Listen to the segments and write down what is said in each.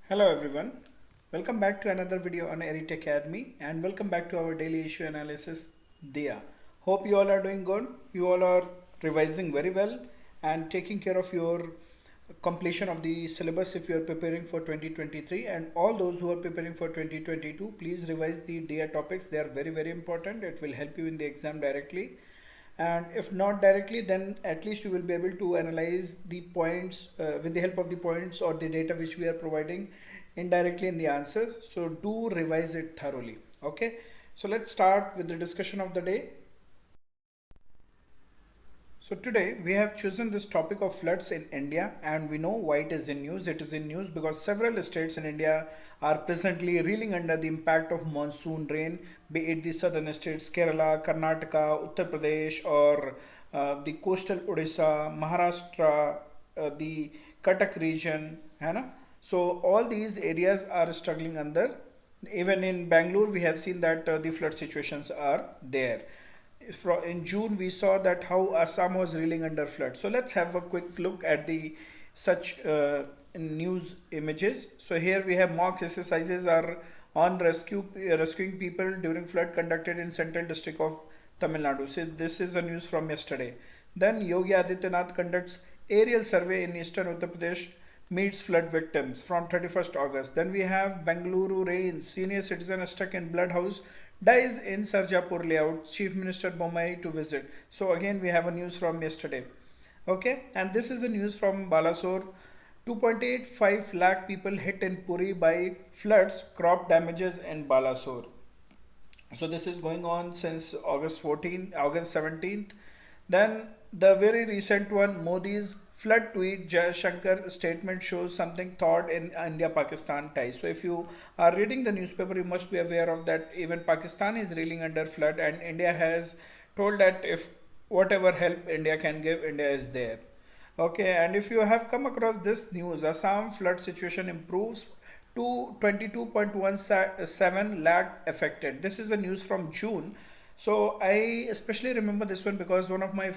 Hello everyone, welcome back to another video on Erit Academy and welcome back to our daily issue analysis Dia. Hope you all are doing good, you all are revising very well and taking care of your completion of the syllabus if you are preparing for 2023, and all those who are preparing for 2022, please revise the Dia topics. They are very important. It will help you in the exam directly, and if not directly, then at least you will be able to analyze the points with the help of the points or the data which we are providing indirectly in the answer. So do revise it thoroughly. Okay, so let's start with the discussion of the day. So today we have chosen this topic of floods in India, and we know why it is in news. It is in news because several states in India are presently reeling under the impact of monsoon rain, be it the southern states Kerala, Karnataka, Uttar Pradesh, or the coastal Odisha, Maharashtra, the Cuttack region, है ना? So all these areas are struggling under. Even in Bangalore, we have seen that the flood situations are there. In June, we saw that how Assam was reeling under flood. So let's have a quick look at the such news images. So here we have mock exercises are on rescuing people during flood conducted in central district of Tamil Nadu. So this is a news from yesterday. Then Yogi Adityanath conducts aerial survey in eastern Uttar Pradesh, meets flood victims from 31st August. Then we have Bengaluru rains, senior citizen stuck in bloodhouse dies in Sarjapur layout, Chief Minister Bommai to visit. So again we have a news from yesterday. Okay, and this is a news from Balasore. 2.85 lakh people hit in Puri by floods, crop damages in Balasore. So this is going on since August 17th. Then the very recent one, Modi's flood tweet, Jai Shankar statement shows something thought in India-Pakistan ties. So if you are reading the newspaper, you must be aware of that even Pakistan is reeling under flood, and India has told that if whatever help India can give, India is there. Okay, and if you have come across this news, Assam flood situation improves to 22.17 lakh affected. This is a news from June. So I especially remember this one because one of my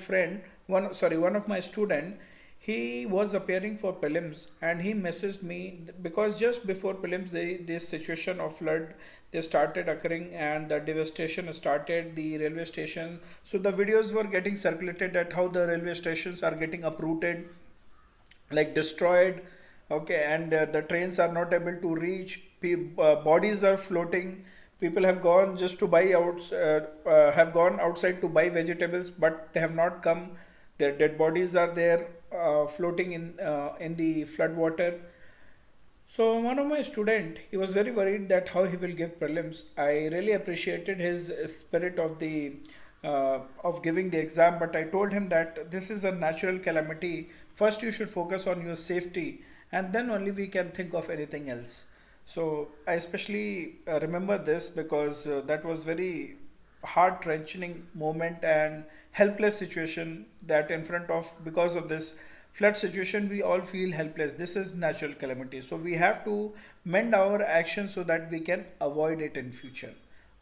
student, he was appearing for prelims and he messaged me because just before prelims, this situation of flood they started occurring and the devastation started the railway station. So the videos were getting circulated at how the railway stations are getting uprooted, like destroyed. Okay, and the trains are not able to reach. Bodies are floating. People have gone just to have gone outside to buy vegetables, but they have not come. Their dead bodies are there, floating in the flood water. So one of my student, he was very worried that how he will give prelims. I really appreciated his spirit of giving the exam, but I told him that this is a natural calamity. First, you should focus on your safety, and then only we can think of anything else. So I especially remember this because that was very heart wrenching moment and helpless situation that in front of because of this flood situation we all feel helpless. This is natural calamity, so we have to mend our actions so that we can avoid it in future.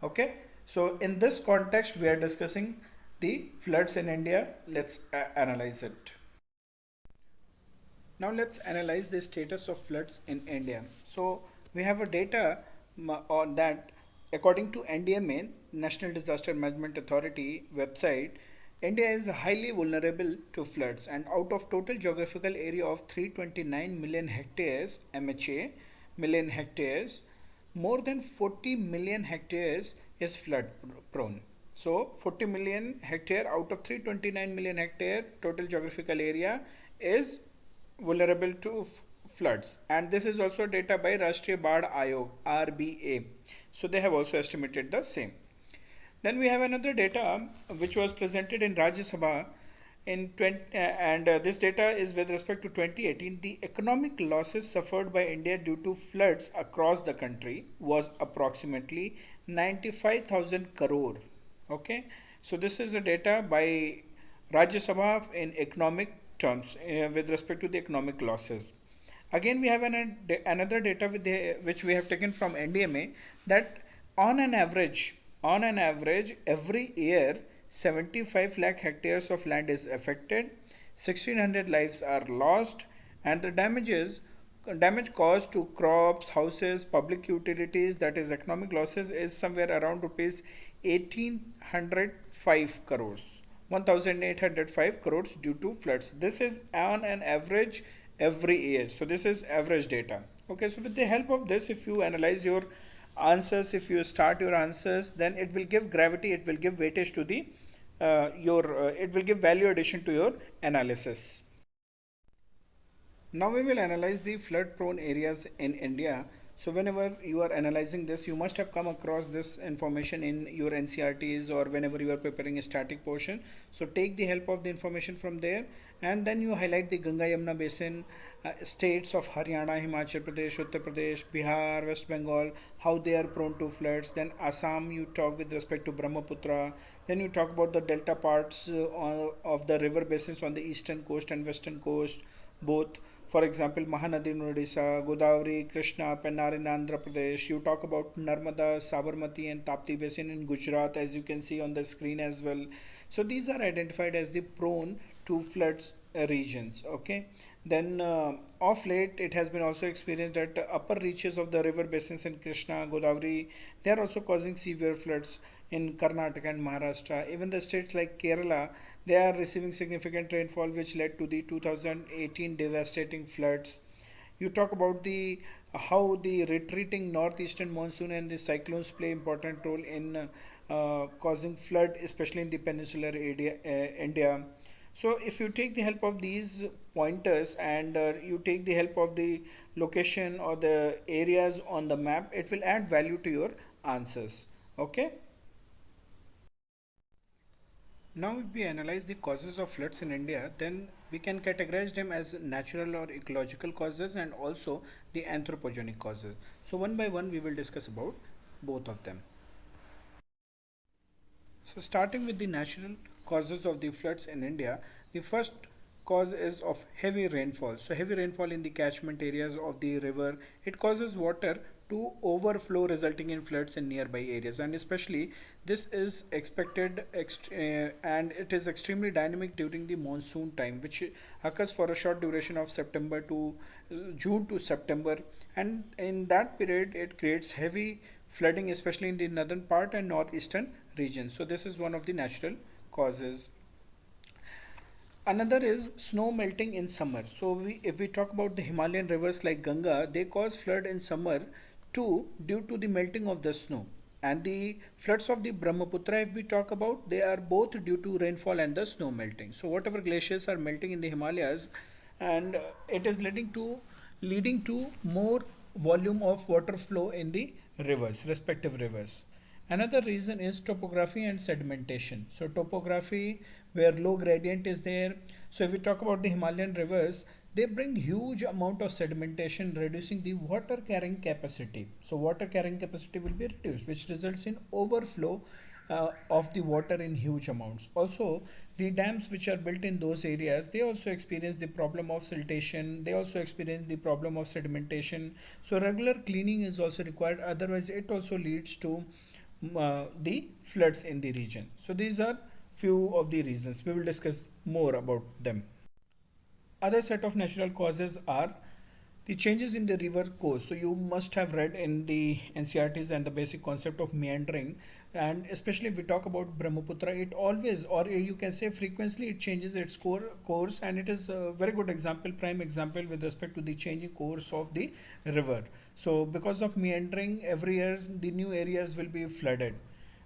Okay, so in this context we are discussing the floods in India. Let's analyze it. Now let's analyze the status of floods in India. So we have a data on that according to NDMA, National Disaster Management Authority website, India is highly vulnerable to floods, and out of total geographical area of 329 million hectares MHA million hectares, more than 40 million hectares is flood prone. So 40 million hectare out of 329 million hectare total geographical area is vulnerable to floods, and this is also data by Rashtriya Baad Ayog RBA. So they have also estimated the same. Then we have another data which was presented in Rajya Sabha in 20, and this data is with respect to 2018. The economic losses suffered by India due to floods across the country was approximately 95,000 crore. Okay, so this is the data by Rajya Sabha in economic terms with respect to the economic losses. Again, we have another data which we have taken from NDMA that on an average, every year 75 lakh hectares of land is affected, 1600 lives are lost, and the damages damage caused to crops, houses, public utilities, that is economic losses, is somewhere around rupees 1805 crores. 1805 crores due to floods. This is on an average every year. So this is average data. Okay, so with the help of this, if you analyze your answers, if you start your answers, then it will give gravity, it will give weightage to the your it will give value addition to your analysis. Now we will analyze the flood prone areas in India. So whenever you are analyzing this, you must have come across this information in your NCRTs or whenever you are preparing a static portion. So take the help of the information from there, and then you highlight the Ganga Yamuna Basin, states of Haryana, Himachal Pradesh, Uttar Pradesh, Bihar, West Bengal, how they are prone to floods. Then Assam, you talk with respect to Brahmaputra. Then you talk about the delta parts of the river basins on the eastern coast and western coast both. For example, Mahanadi in Odisha, Godavari, Krishna, Pennar in Andhra Pradesh. You talk about Narmada, Sabarmati, and Tapti Basin in Gujarat, as you can see on the screen as well. So these are identified as the prone to floods regions. Okay. Then of late, it has been also experienced that upper reaches of the river basins in Krishna, Godavari, they are also causing severe floods in Karnataka and Maharashtra. Even the states like Kerala, they are receiving significant rainfall, which led to the 2018 devastating floods. You talk about the how the retreating northeastern monsoon and the cyclones play important role in causing flood, especially in the peninsular area, India. So if you take the help of these pointers and you take the help of the location or the areas on the map, it will add value to your answers. Okay. Now, if we analyze the causes of floods in India, then we can categorize them as natural or ecological causes and also the anthropogenic causes. So, one by one, we will discuss about both of them. So, starting with the natural causes of the floods in India, the first cause is of heavy rainfall. So, heavy rainfall in the catchment areas of the river, it causes water to overflow, resulting in floods in nearby areas. And especially, this is expected and it is extremely dynamic during the monsoon time, which occurs for a short duration of September to June to September. And in that period, it creates heavy flooding, especially in the northern part and northeastern regions. So this is one of the natural causes. Another is snow melting in summer. So if we talk about the Himalayan rivers like Ganga, they cause flood in summer too due to the melting of the snow. And the floods of the Brahmaputra, if we talk about, they are both due to rainfall and the snow melting. So whatever glaciers are melting in the Himalayas, and it is leading to more volume of water flow in the rivers, respective rivers. Another reason is topography and sedimentation. So topography where low gradient is there. So if we talk about the Himalayan rivers, they bring huge amount of sedimentation, reducing the water carrying capacity. So water carrying capacity will be reduced, which results in overflow of the water in huge amounts. Also, the dams which are built in those areas, they also experience the problem of siltation. They also experience the problem of sedimentation. So regular cleaning is also required. Otherwise, it also leads to the floods in the region. So these are few of the reasons. We will discuss more about them. Other set of natural causes are the changes in the river course. So you must have read in the NCRTs and the basic concept of meandering, and especially if we talk about Brahmaputra, it always, or you can say frequently, it changes its course, and it is a very good example, prime example with respect to the changing course of the river. So because of meandering, every year the new areas will be flooded.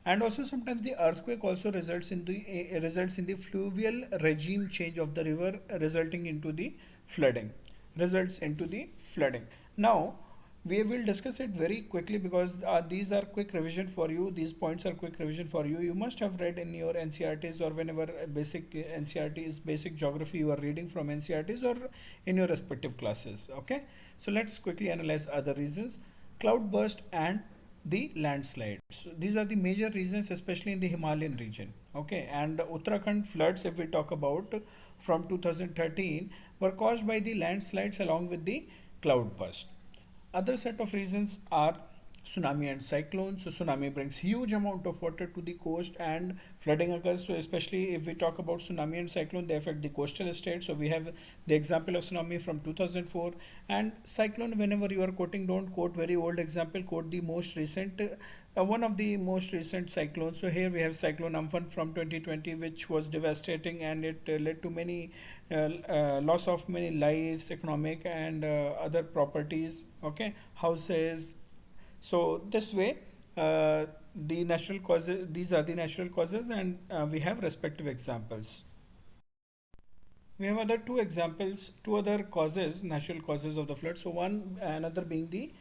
And also sometimes the earthquake also results in the fluvial regime change of the river, resulting into the flooding results into the flooding. Now we will discuss it very quickly because these are quick revision for you. These points are quick revision for you. You must have read in your NCRTs, or whenever basic NCRTs, basic geography you are reading from NCRTs or in your respective classes. Okay, so let's quickly analyze other reasons. Cloudburst and the landslides. So these are the major reasons, especially in the Himalayan region. Okay, and Uttarakhand floods, if we talk about from 2013, were caused by the landslides along with the cloudburst. Other set of reasons are Tsunami and cyclones. So tsunami brings huge amount of water to the coast and flooding occurs. So especially if we talk about tsunami and cyclone, they affect the coastal states. So we have the example of tsunami from 2004 and cyclone. Whenever you are quoting, don't quote very old example. Quote the most recent. One of the most recent cyclones. So here we have cyclone Amphan from 2020, which was devastating and it led to many loss of many lives, economic and other properties. Okay, houses, so this way, the natural causes. These are the natural causes, and we have respective examples. We have other two examples, two other causes, natural causes of the flood. So one, another being the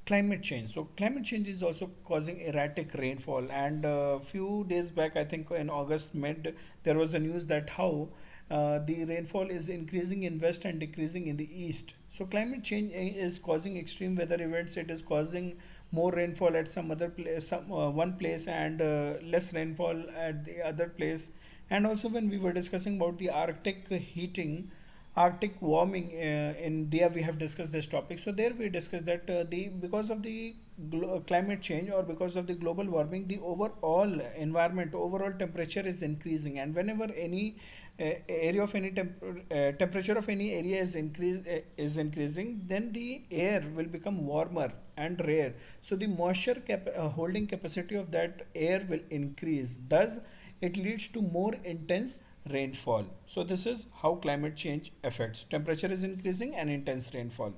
climate change. So climate change is also causing erratic rainfall. And a few days back, I think in August mid, there was a news that how the rainfall is increasing in west and decreasing in the east. So climate change is causing extreme weather events. It is causing more rainfall at some other place, some one place, and less rainfall at the other place. And also when we were discussing about the Arctic heating, Arctic warming in there we have discussed this topic. So there we discussed that the because of the climate change or because of the global warming, the overall environment, overall temperature is increasing, and whenever any area of any temperature of any area is increasing, then the air will become warmer and rare. So the moisture holding capacity of that air will increase. Thus, it leads to more intense rainfall. So this is how climate change affects. Temperature is increasing and intense rainfall.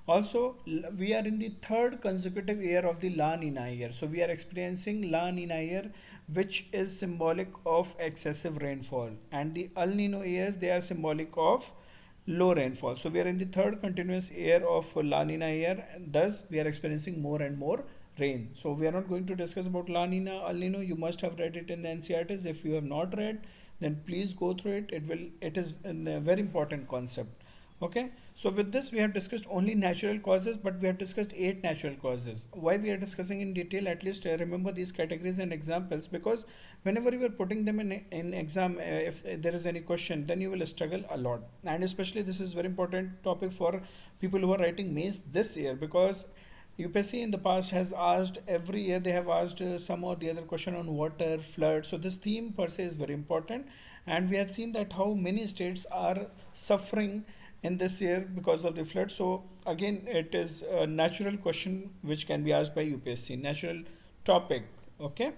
Also, we are in the third consecutive year of the La Nina year. So we are experiencing La Nina year, which is symbolic of excessive rainfall, and the El Nino years, they are symbolic of low rainfall. So we are in the third continuous year of La Nina year, and thus we are experiencing more and more rain. So we are not going to discuss about La Nina, El Nino. You must have read it in the NCRTs. If you have not read, then please go through it. It is a very important concept. Okay, so with this we have discussed only natural causes, but we have discussed 8 natural causes. Why we are discussing in detail? At least remember these categories and examples, because whenever you are putting them in exam, if there is any question, then you will struggle a lot. And especially this is very important topic for people who are writing mains this year, because UPSC in the past has asked every year, they have asked some or the other question on water, flood. So this theme per se is very important, and we have seen that how many states are suffering in this year because of the flood. So again, it is a natural question which can be asked by UPSC. Natural topic. Okay.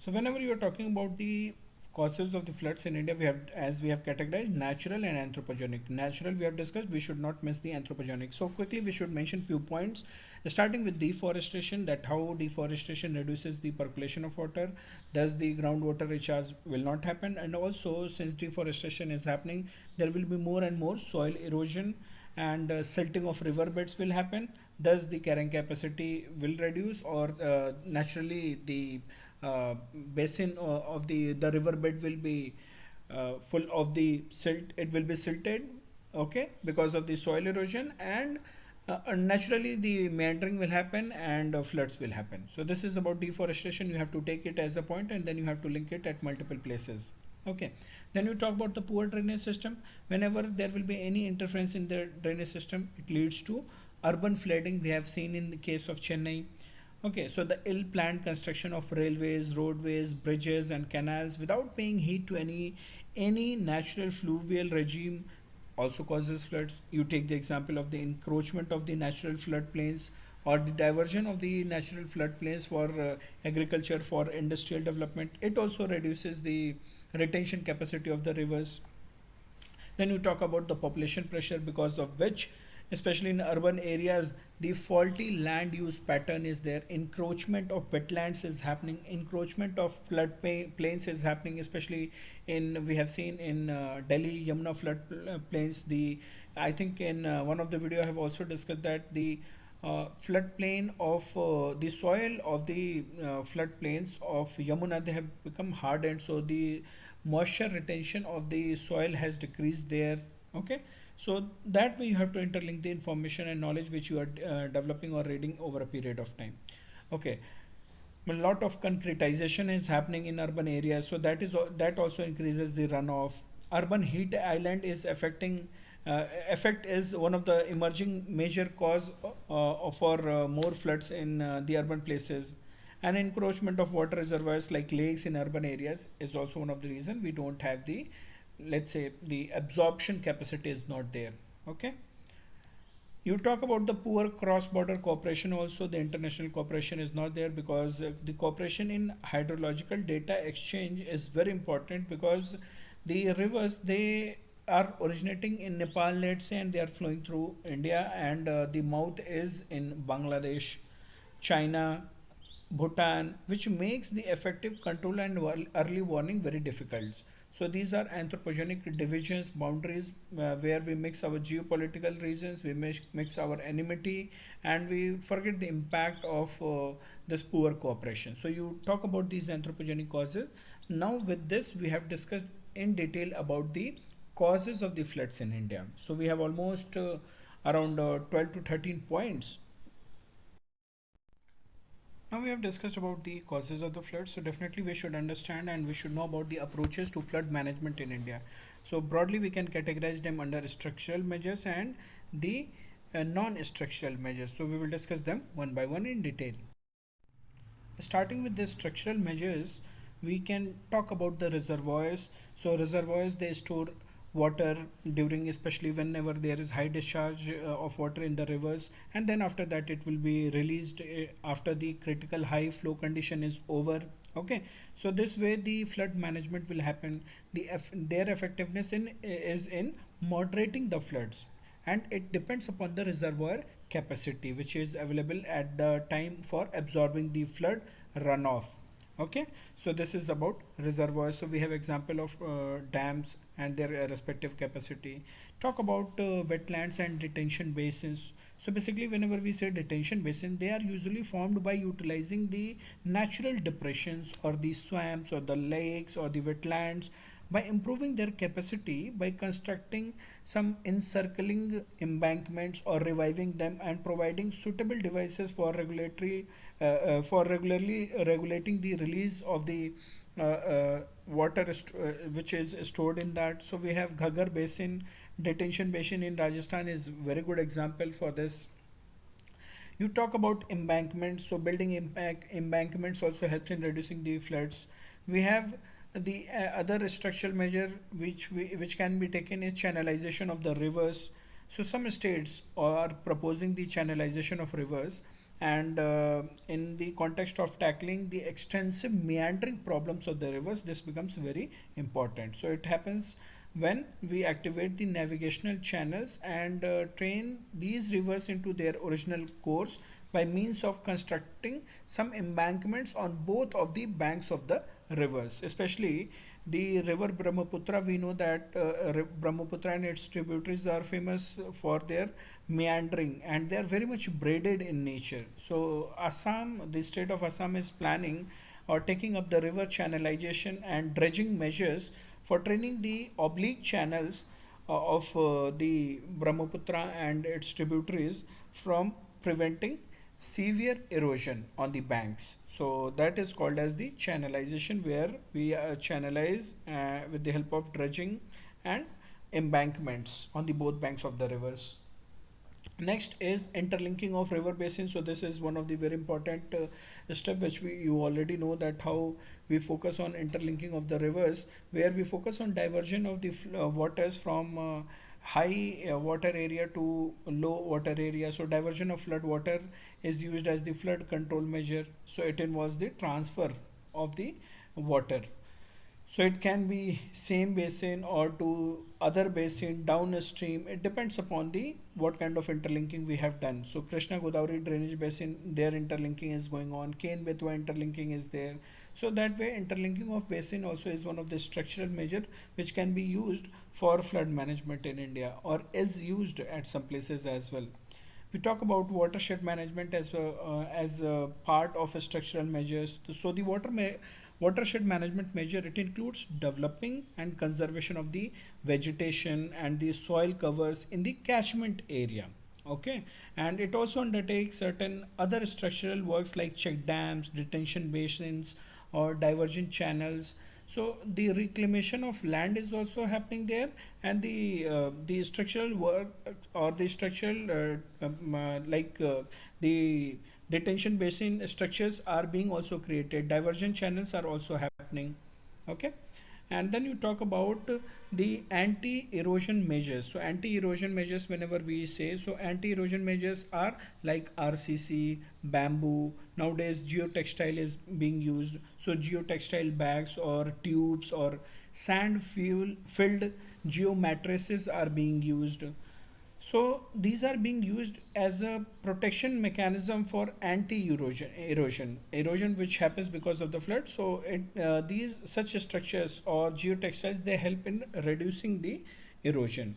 So whenever you are talking about the causes of the floods in India, we have, as we have categorized, natural and anthropogenic. Natural we have discussed, we should not miss the anthropogenic. So quickly we should mention few points, starting with deforestation, that how deforestation reduces the percolation of water, thus the groundwater recharge will not happen, and also since deforestation is happening, there will be more and more soil erosion and silting of riverbeds will happen. Thus the carrying capacity will reduce, or naturally the uh, basin of the riverbed will be full of the silt. It will be silted, okay, because of the soil erosion, and naturally the meandering will happen and floods will happen. So this is about deforestation. You have to take it as a point and then you have to link it at multiple places. Okay, then you talk about the poor drainage system. Whenever there will be any interference in the drainage system, it leads to urban flooding. We have seen in the case of Chennai. Okay, so the ill-planned construction of railways, roadways, bridges, and canals without paying heed to any natural fluvial regime also causes floods. You take the example of the encroachment of the natural floodplains or the diversion of the natural floodplains for agriculture, for industrial development. It also reduces the retention capacity of the rivers. Then you talk about the population pressure, because of which, especially in urban areas, the faulty land use pattern is there. Encroachment of wetlands is happening. Encroachment of plains is happening, especially in, we have seen in Delhi Yamuna flood plains. The, I think in one of the video I have also discussed that the floodplain of the soil of the floodplains of Yamuna, they have become hardened, so the moisture retention of the soil has decreased there. Okay, so that way you have to interlink the information and knowledge which you are developing or reading over a period of time. Okay, a lot of concretization is happening in urban areas, so that also increases the runoff. Urban heat island is affecting effect is one of the emerging major cause for more floods in the urban places. And encroachment of water reservoirs like lakes in urban areas is also one of the reason we don't have the, let's say, the absorption capacity is not there. Okay. You talk about the poor cross-border cooperation also. The international cooperation is not there because the cooperation in hydrological data exchange is very important, because the rivers, they are originating in Nepal, let's say, and they are flowing through India, and the mouth is in Bangladesh, China, Bhutan, which makes the effective control and early warning very difficult. So these are anthropogenic divisions, boundaries, where we mix our geopolitical reasons, we mix our enmity, and we forget the impact of this poor cooperation. So you talk about these anthropogenic causes. Now with this, we have discussed in detail about the causes of the floods in India. So we have almost around 12 to 13 points. Now we have discussed about the causes of the flood, so definitely we should understand and we should know about the approaches to flood management in India. So broadly we can categorize them under structural measures and the non-structural measures. So we will discuss them one by one in detail. Starting with the structural measures, we can talk about the reservoirs. So reservoirs, they store water during, especially whenever there is high discharge of water in the rivers, and then after that it will be released after the critical high flow condition is over. Okay, so this way the flood management will happen. Their effectiveness in is in moderating the floods, and it depends upon the reservoir capacity which is available at the time for absorbing the flood runoff. Okay, so this is about reservoirs. So we have example of dams and their respective capacity. Talk about wetlands and detention basins. So basically whenever we say detention basin, they are usually formed by utilizing the natural depressions or the swamps or the lakes or the wetlands, by improving their capacity by constructing some encircling embankments or reviving them, and providing suitable devices for regulatory for regularly regulating the release of the water which is stored in that. So we have Ghaggar basin, detention basin in Rajasthan is very good example for this. You talk about embankments, so building embankments also helps in reducing the floods. We have the other structural measure which can be taken is channelization of the rivers. So some states are proposing the channelization of rivers, and in the context of tackling the extensive meandering problems of the rivers, this becomes very important. So it happens when we activate the navigational channels and train these rivers into their original course by means of constructing some embankments on both of the banks of the rivers, especially the river Brahmaputra. We know that Brahmaputra and its tributaries are famous for their meandering, and they are very much braided in nature. So Assam, the state of Assam is planning or taking up the river channelization and dredging measures for training the oblique channels of the Brahmaputra and its tributaries from preventing severe erosion on the banks. So that is called as the channelization, where we channelize with the help of dredging and embankments on the both banks of the rivers. Next is interlinking of river basins. So this is one of the very important step which you already know, that how we focus on interlinking of the rivers, where we focus on diversion of the waters from high water area to low water area. So diversion of flood water is used as the flood control measure. So it involves the transfer of the water, so it can be same basin or to other basin downstream. It depends upon the what kind of interlinking we have done. So Krishna Godavari drainage basin, their interlinking is going on. Ken Betwa interlinking is there. So that way interlinking of basin also is one of the structural measure which can be used for flood management in India, or is used at some places as well. We talk about watershed management as a part of a structural measures. So the watershed management measure, it includes developing and conservation of the vegetation and the soil covers in the catchment area. Okay, and it also undertakes certain other structural works like check dams, detention basins, or divergent channels. So the reclamation of land is also happening there, and the structural work or the structural the detention basin structures are being also created. Diversion channels are also happening. Okay. And then you talk about the anti-erosion measures. So anti-erosion measures, whenever we say, so anti-erosion measures are like RCC, bamboo. Nowadays geotextile is being used, so geotextile bags or tubes or sand fuel filled geo matrices are being used. So these are being used as a protection mechanism for erosion which happens because of the flood. So these such structures or geotextiles, they help in reducing the erosion.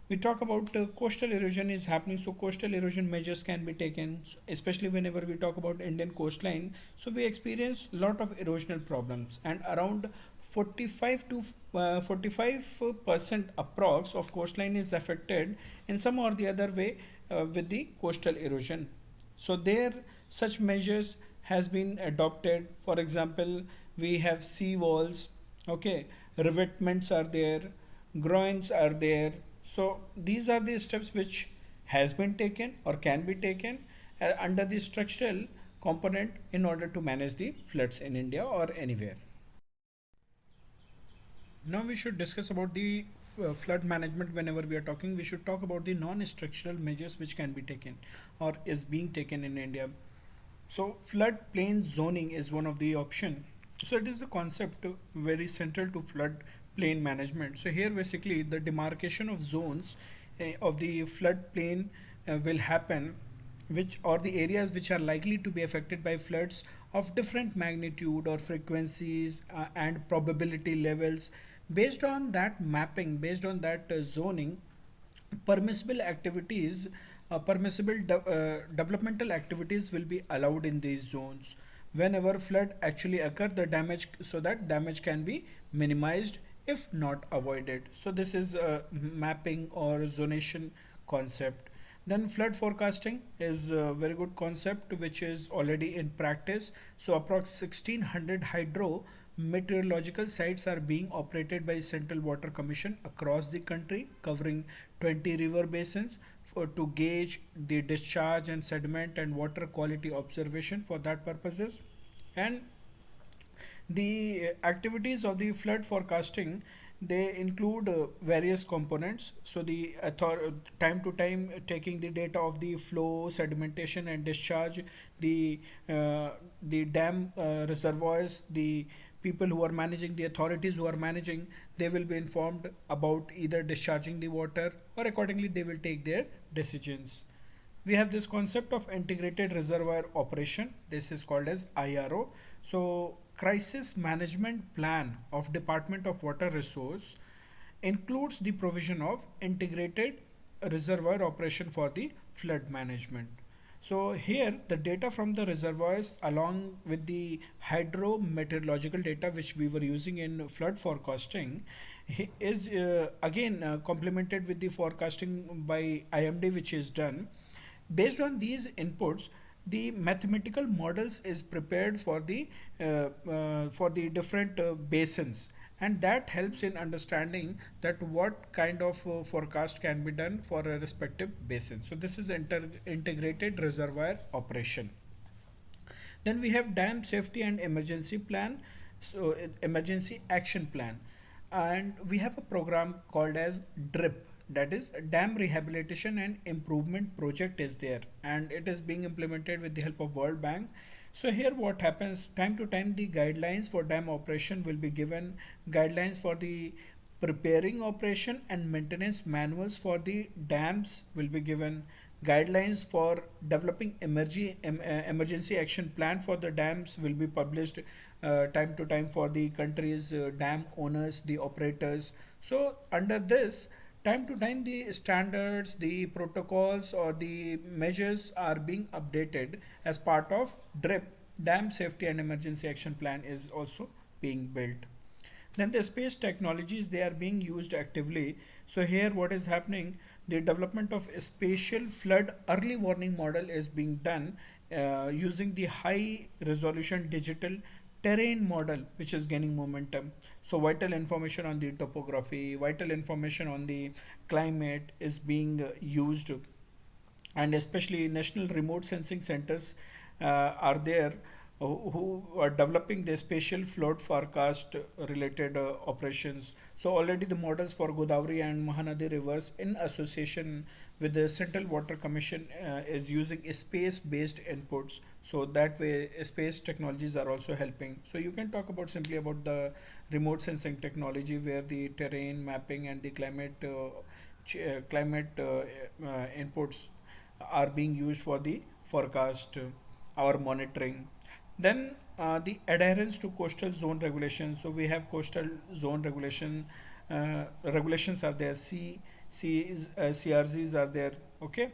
We talk about coastal erosion is happening, so coastal erosion measures can be taken, especially whenever we talk about Indian coastline. So we experience lot of erosional problems, and around 45 to 45% approx of coastline is affected in some or the other way with the coastal erosion. So there such measures has been adopted. For example, we have sea walls, okay, revetments are there, groins are there. So these are the steps which has been taken or can be taken under the structural component in order to manage the floods in India or anywhere. Now we should discuss about the flood management. Whenever we are talking, we should talk about the non-structural measures which can be taken or is being taken in India. So floodplain zoning is one of the option. So it is a concept very central to floodplain management. So here basically the demarcation of zones of the floodplain will happen, which or the areas which are likely to be affected by floods of different magnitude or frequencies and probability levels. Based on that mapping, based on that zoning, permissible activities, developmental activities will be allowed in these zones. Whenever flood actually occur, the damage, so that damage can be minimized if not avoided. So this is a mapping or zonation concept. Then flood forecasting is a very good concept which is already in practice. So approx 1600 hydro meteorological sites are being operated by Central Water Commission across the country, covering 20 river basins for to gauge the discharge and sediment and water quality observation for that purposes. And the activities of the flood forecasting, they include various components. So the time to time taking the data of the flow, sedimentation and discharge, the the dam reservoirs, the people who are managing, the authorities who are managing, they will be informed about either discharging the water, or accordingly they will take their decisions. We have this concept of integrated reservoir operation. This is called as IRO. So crisis management plan of Department of Water Resource includes the provision of integrated reservoir operation for the flood management. So here the data from the reservoirs along with the hydrometeorological data which we were using in flood forecasting is again complemented with the forecasting by IMD which is done. Based on these inputs, the mathematical models is prepared for the different basins, and that helps in understanding that what kind of forecast can be done for a respective basin. So this is integrated reservoir operation. Then we have dam safety and emergency plan, so emergency action plan, and we have a program called as DRIP, that is dam rehabilitation and improvement project is there, and it is being implemented with the help of World Bank. So here what happens, time to time the guidelines for dam operation will be given, guidelines for the preparing operation and maintenance manuals for the dams will be given, guidelines for developing emergency action plan for the dams will be published time to time for the country's dam owners, the operators. So under this, time to time the standards, the protocols or the measures are being updated as part of DRIP, dam safety and emergency action plan is also being built. Then the space technologies, they are being used actively. So here what is happening, the development of a spatial flood early warning model is being done using the high resolution digital terrain model which is gaining momentum. So vital information on the topography, vital information on the climate is being used, and especially national remote sensing centers are there who are developing the spatial flood forecast related operations. So already the models for Godavari and Mahanadi rivers in association with the Central Water Commission is using space based inputs, so that way space technologies are also helping. So you can talk about simply about the remote sensing technology where the terrain mapping and the climate inputs are being used for the forecast or monitoring. Then the adherence to coastal zone regulations. So we have coastal zone regulations are there. CRZs are there. Okay.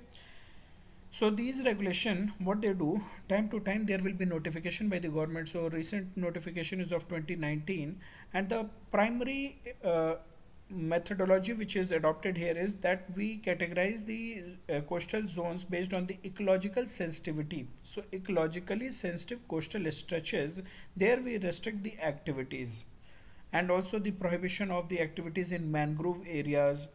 So these regulation, what they do, time to time there will be notification by the government. So recent notification is of 2019, and the primary methodology which is adopted here is that we categorize the coastal zones based on the ecological sensitivity. So ecologically sensitive coastal stretches, there we restrict the activities, and also the prohibition of the activities in mangrove areas.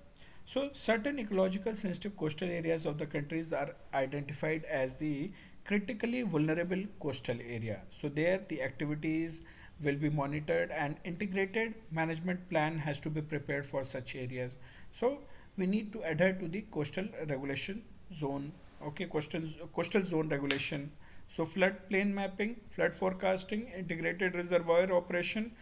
So certain ecological sensitive coastal areas of the countries are identified as the critically vulnerable coastal area. So there the activities will be monitored and integrated management plan has to be prepared for such areas. So we need to adhere to the coastal regulation zone. Okay, coastal zone regulation. So flood plain mapping, flood forecasting, integrated reservoir operation,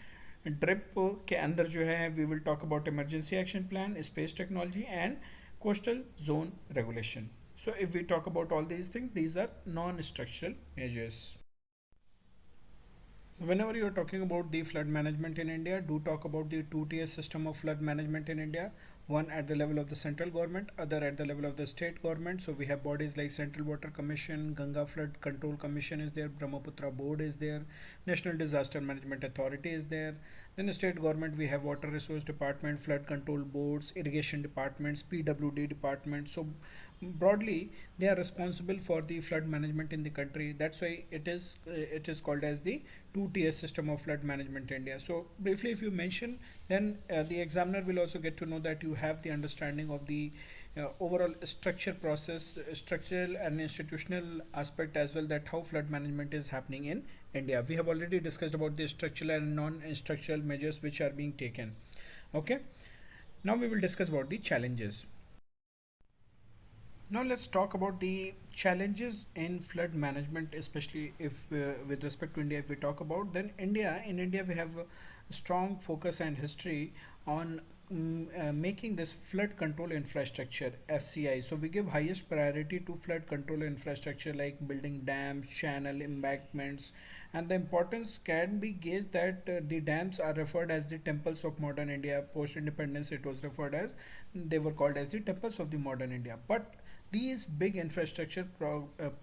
drip के अंदर जो है we will talk about emergency action plan space technology and coastal zone regulation. So if we talk about all these things, these are non-structural measures. Whenever you are talking about the flood management in India, do talk about the two-tier system of flood management in India. One at the level of the central government, other at the level of the state government. So we have bodies like Central Water Commission, Ganga Flood Control Commission is there, Brahmaputra Board is there, National Disaster Management Authority is there. Then the state government, we have Water Resource Department, Flood Control Boards, Irrigation Departments, PWD Department. So broadly they are responsible for the flood management in the country. That's why it is called as the two-tier system of flood management in India. So briefly if you mention, then the examiner will also get to know that you have the understanding of the overall structure process, structural and institutional aspect as well, that how flood management is happening in India. We have already discussed about the structural and non-structural measures which are being taken. Okay, now we will discuss about the challenges. Now let's talk about the challenges in flood management, especially if with respect to India, if we talk about, then in India we have a strong focus and history on making this flood control infrastructure FCI. So we give highest priority to flood control infrastructure like building dams, channel embankments, and the importance can be gauged that the dams are referred as the temples of modern India. Post independence it was referred as, they were called as the temples of the modern India. But these big infrastructure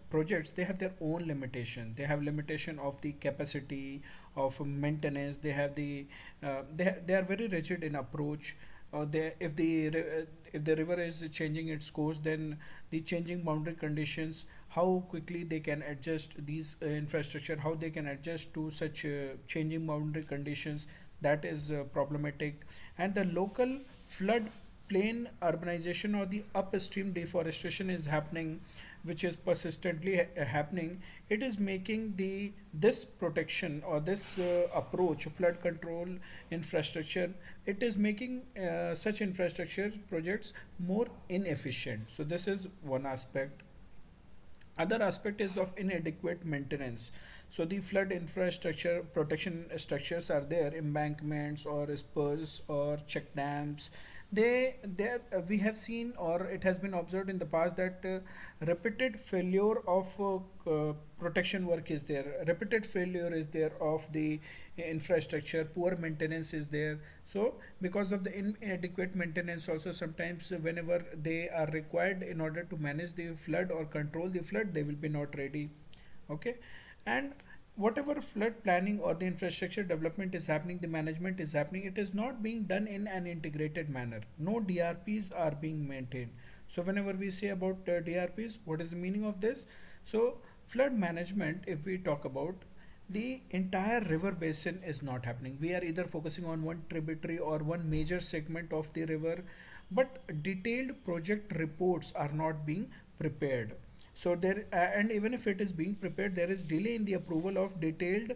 projects, they have their own limitation. They have limitation of the capacity of maintenance. They have they are very rigid in approach. If the river is changing its course, then the changing boundary conditions, how quickly they can adjust these infrastructure, how they can adjust to such changing boundary conditions, that is problematic. And the local flood plain urbanization or the upstream deforestation is happening, which is persistently happening. It is making this protection or this approach flood control infrastructure, it is making such infrastructure projects more inefficient. So this is one aspect. Other aspect is of inadequate maintenance. So the flood infrastructure protection structures are there, embankments or spurs or check dams. We have seen, or it has been observed in the past, that repeated failure of protection work is there. Repeated failure is there of the infrastructure. Poor maintenance is there. So because of the inadequate maintenance, also sometimes whenever they are required in order to manage the flood or control the flood, they will be not ready. Okay, and whatever flood planning or the infrastructure development is happening, the management is happening, it is not being done in an integrated manner. No DRPs are being maintained. So whenever we say about DRPs, what is the meaning of this? So flood management, if we talk about, the entire river basin is not happening. We are either focusing on one tributary or one major segment of the river, but detailed project reports are not being prepared. So there, and even if it is being prepared, there is delay in the approval of detailed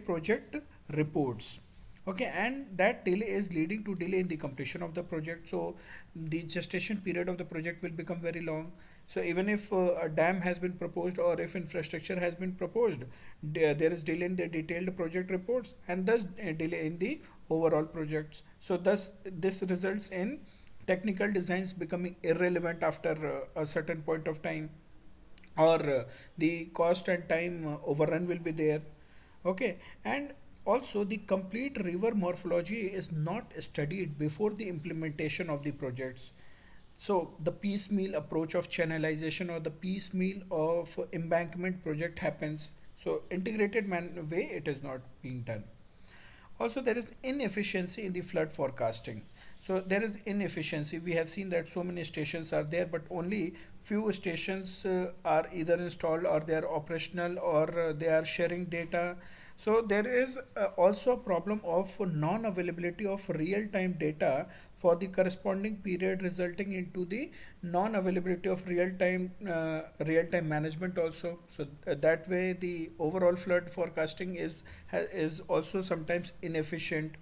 project reports. Okay, and that delay is leading to delay in the completion of the project. So the gestation period of the project will become very long. So even if a dam has been proposed or if infrastructure has been proposed, there is delay in the detailed project reports and thus delay in the overall projects. So thus this results in technical designs becoming irrelevant after a certain point of time, or the cost and time overrun will be there. Okay, and also the complete river morphology is not studied before the implementation of the projects. So the piecemeal approach of channelization or the piecemeal of embankment project happens. So integrated way it is not being done. Also, there is inefficiency in the flood forecasting. So there is inefficiency. We have seen that so many stations are there, but only few stations are either installed or they are operational or they are sharing data. So there is also a problem of non-availability of real-time data for the corresponding period, resulting into the non-availability of real-time management also. So that way the overall flood forecasting is also sometimes inefficient.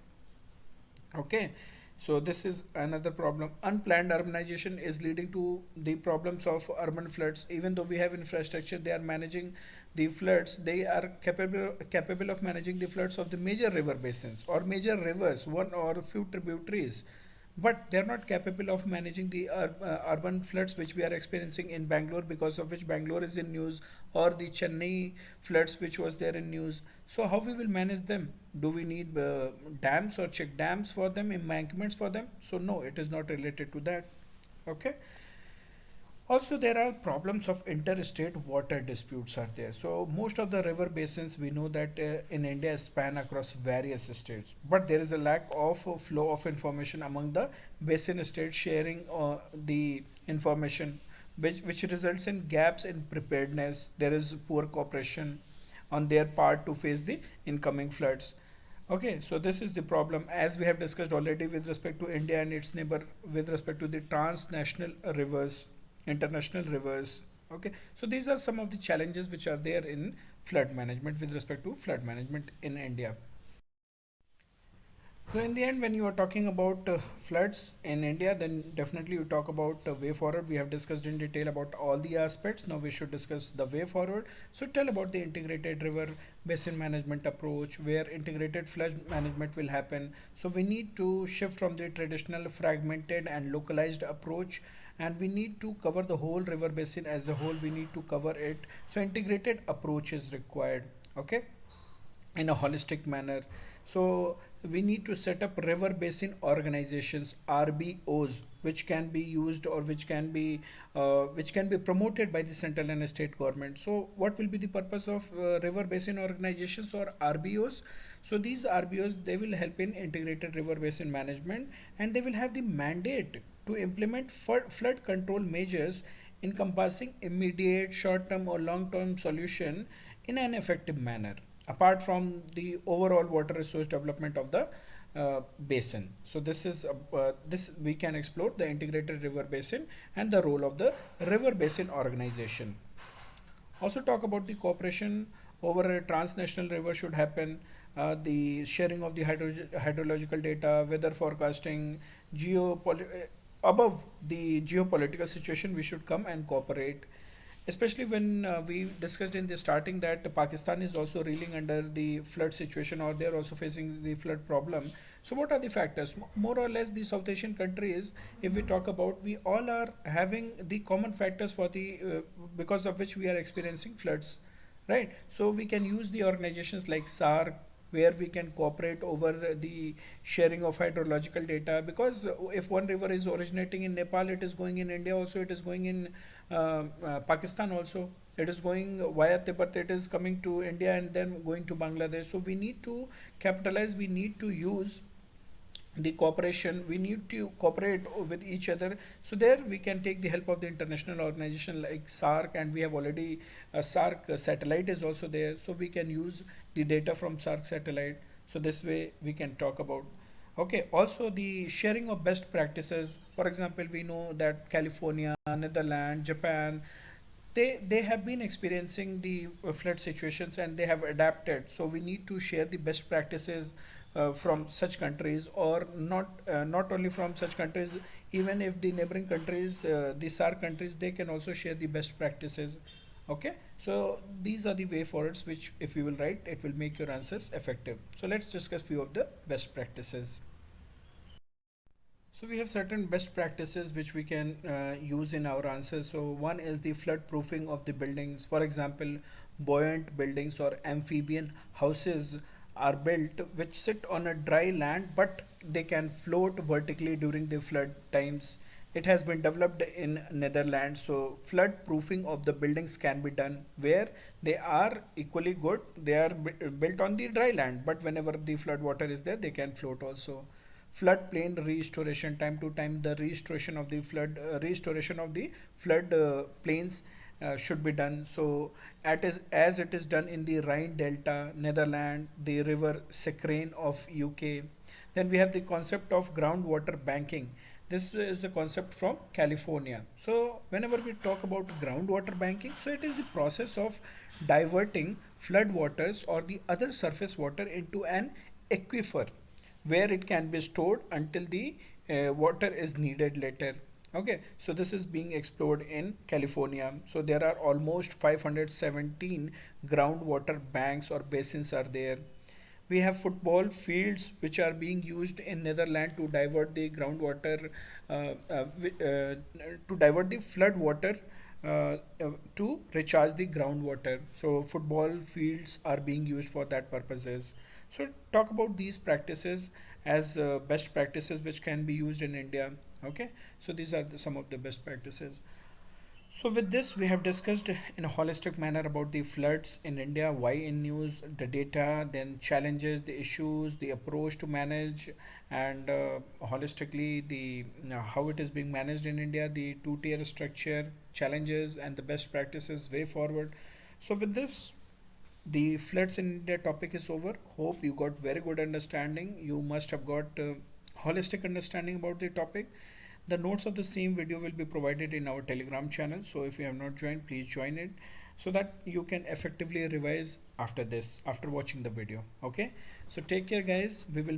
Okay, so this is another problem. Unplanned urbanization is leading to the problems of urban floods. Even though we have infrastructure, they are managing the floods. They are capable of managing the floods of the major river basins or major rivers, one or a few tributaries, but they are not capable of managing the urban floods which we are experiencing in Bangalore, because of which Bangalore is in news, or the Chennai floods which was there in news. So how we will manage them? Do we need dams or check dams for them, embankments for them? So no, it is not related to that. Okay. Also, there are problems of interstate water disputes are there. So most of the river basins, we know that in India span across various states, but there is a lack of flow of information among the basin states sharing the information, which results in gaps in preparedness. There is poor cooperation on their part to face the incoming floods. Okay, so this is the problem, as we have discussed already with respect to India and its neighbor, with respect to the transnational rivers, international rivers. Okay, so these are some of the challenges which are there in flood management, with respect to flood management in India. So in the end, when you are talking about floods in India, then definitely you talk about way forward. We have discussed in detail about all the aspects. Now we should discuss the way forward. So tell about the integrated river basin management approach, where integrated flood management will happen. So we need to shift from the traditional fragmented and localized approach, and we need to cover the whole river basin as a whole. We need to cover it. So integrated approach is required. Okay, in a holistic manner. So we need to set up river basin organizations, RBOs, which can be used or which can be promoted by the central and state government. So what will be the purpose of river basin organizations or RBOs? So these RBOs, they will help in integrated river basin management, and they will have the mandate to implement flood control measures encompassing immediate, short term or long term solution in an effective manner, apart from the overall water resource development of the basin. So this we can explore the integrated river basin and the role of the river basin organization. Also talk about the cooperation over a transnational river should happen. The sharing of the hydrological data, weather forecasting, above the geopolitical situation, we should come and cooperate. Especially when we discussed in the starting that Pakistan is also reeling under the flood situation, or they are also facing the flood problem. So what are the factors? More or less, the South Asian countries, if we talk about, we all are having the common factors for the because of which we are experiencing floods, right? So we can use the organizations like SARC, where we can cooperate over the sharing of hydrological data, because if one river is originating in Nepal, it is going in India also, it is going in Pakistan also, it is going via Tibet, it is coming to India and then going to Bangladesh. So we need to capitalize, we need to use the cooperation, we need to cooperate with each other. So there we can take the help of the international organization like SARC, and we have already SARC satellite is also there, so we can use the data from SARC satellite. So this way we can talk about. Okay, also the sharing of best practices. For example, we know that California, Netherlands, Japan, they have been experiencing the flood situations and they have adapted. So we need to share the best practices from such countries, or not only from such countries. Even if the neighboring countries, the SARC countries, they can also share the best practices. Okay, so these are the way forwards which if you will write, it will make your answers effective. So let's discuss few of the best practices. So we have certain best practices which we can use in our answers. So one is the flood proofing of the buildings. For example, buoyant buildings or amphibian houses are built which sit on a dry land, but they can float vertically during the flood times. It has been developed in Netherlands. So flood proofing of the buildings can be done where they are equally good. They are built on the dry land, but whenever the flood water is there, they can float also. Floodplain restoration, time to time the restoration of the flood plains should be done. So as it is done in the Rhine Delta, Netherlands, the river Seine of UK. Then we have the concept of groundwater banking. This is a concept from California. So whenever we talk about groundwater banking, so it is the process of diverting flood waters or the other surface water into an aquifer where it can be stored until the water is needed later. Okay, so this is being explored in California. So there are almost 517 groundwater banks or basins are there. We have football fields which are being used in Netherlands to divert the groundwater, to divert the flood water to recharge the groundwater. So football fields are being used for that purposes. So talk about these practices as best practices which can be used in India. Okay, so these are some of the best practices. So with this, we have discussed in a holistic manner about the floods in India, why in news, the data, then challenges, the issues, the approach to manage, and holistically the how it is being managed in India, the two-tier structure, challenges, and the best practices way forward. So with this, the floods in India topic is over. Hope you got very good understanding. You must have got holistic understanding about the topic. The notes of the same video will be provided in our Telegram channel. So if you have not joined, please join it so that you can effectively revise after this, after watching the video. Okay. So take care, guys. We will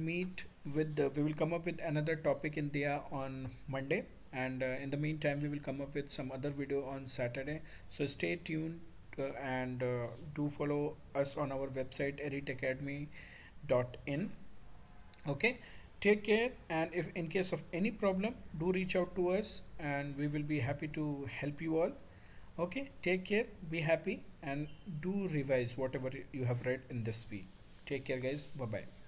come up with another topic in there on Monday. And in the meantime, we will come up with some other video on Saturday. So stay tuned and do follow us on our website editacademy.in. Okay, take care, and if in case of any problem, do reach out to us and we will be happy to help you all. Okay, take care, be happy, and do revise whatever you have read in this week. Take care, guys. Bye bye.